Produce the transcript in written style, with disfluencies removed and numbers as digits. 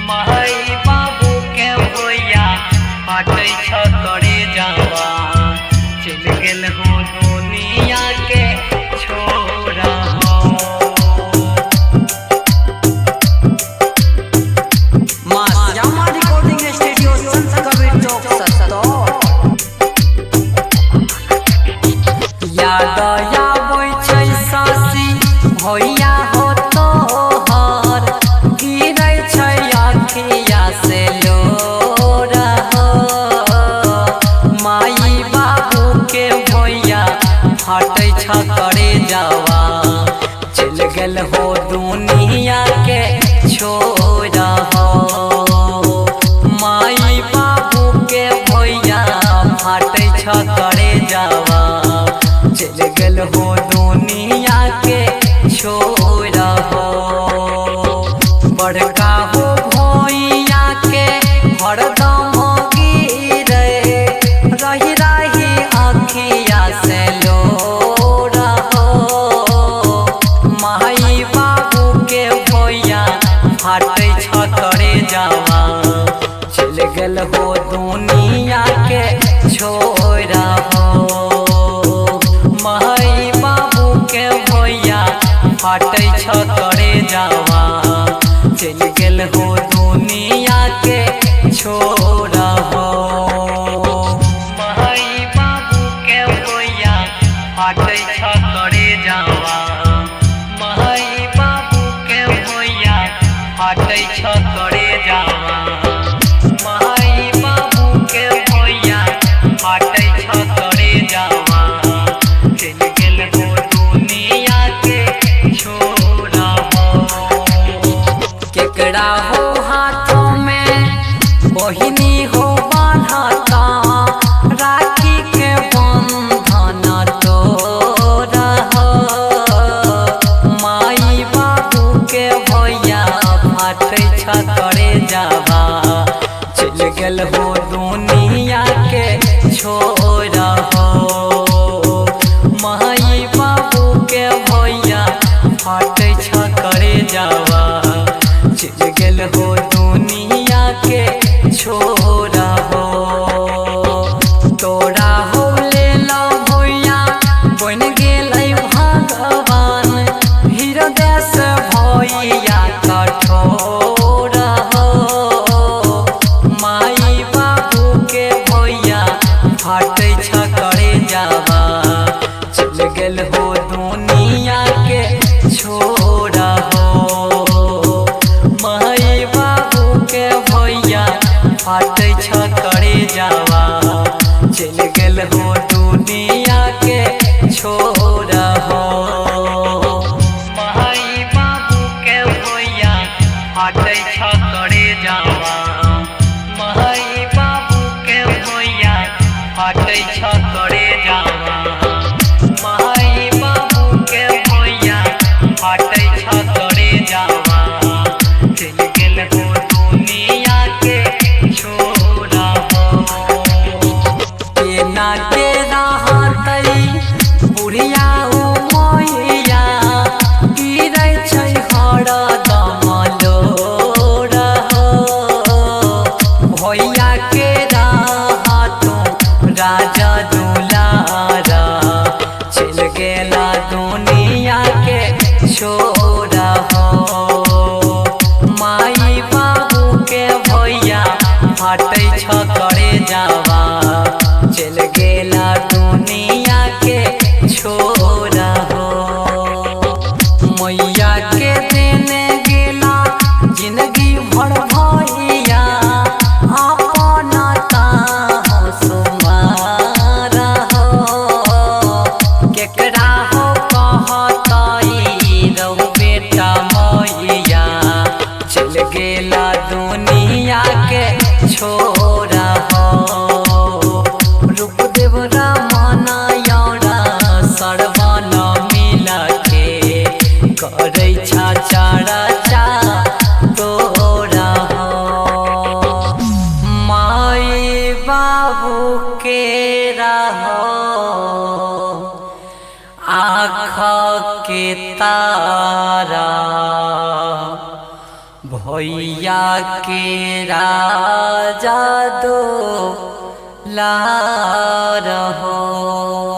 माई बाबू के भैया फाटै छ करे जावा चल गेल हो दुनिया के छोरा हो। मां श्यामा रिकॉर्डिंग स्टूडियो संत कबीर चौक सत्तर। याद आबै छै सासी भैया हो तोहर गिरै छै अखिया से लोरा हो। माई बाबू के भैया फाटै छ करे जावा चल गेल हो दुनिया के छोरा हो। माई बाबू के भैया फाटै छ करे जावा चल गेल हो दुनिया के छोरा हो। बड़का हो भैया के हरदम गिरे रही रही अखिया से लोरा हो। माई बाबू के भैया फाटै छ करे जावा चल गेल हो दुनिया के छोरा हो। माई बाबू के भैया फाटै छ करे जावा चल गेल हो दुनिया के छोरा हो। माई बाबू के भैया फाटै छ करे जावा माई बाबू के भैया फाटै छ करे जावा माई बाबू के भैया फाटै छ करे जावा चल गेल हो दुनिया के छोरा हो। केकरा हो हाथों में बहिनी हो बांधता राखी के बंधन तोरा हो। माई बाबू के भैया फाटै छ करे जावा चल गेल हो दुनिया के छोरा हो। माई बाबू के भैया फाटै छ करे जावा चल गेल हो दुनिया के छोरा हो। तोरा हो ले लो भैया बन गेलै भगवान हृदय से भैया कठोरा हो। माई बाबू के भैया फाटै छ करे जावा चल गेल हो दुनिया के छोरा हो। माई बाबू के भैया फाटै छ करे जावा चल गेल हो दुनिया के छोरा हो। माई बाबू के भैया फाटै छ करे जावा माई बाबू के भैया फाटै छ करे जावा माई बाबू के भैया फाटै छ करे जावा चल गेल हो दुनिया के छोरा हो। केना के रहतै बुढ़िया ओ मैया गिरै छै हरदम लोरा हो। भैया के रहतौ राजा दुलारा चल गेला दुनिया के छोरा हो। माई बाबू के भैया फाटै छ करे जावा चल गेला दुनिया के छोरा हो। मैया के देने गेला जिंदगी भर भैया अपन ताहो सुमारा हो। केकरा हो कहतै रहु बेटा मैया चल गेला दुनिया के छोरा हो। रूप देव रमन यौरा सरवन मिला के करै छ चर्चा तोरा हो। माई बाबू के रहो आँख के ता प्यारा भैया के राजा दो लार हो।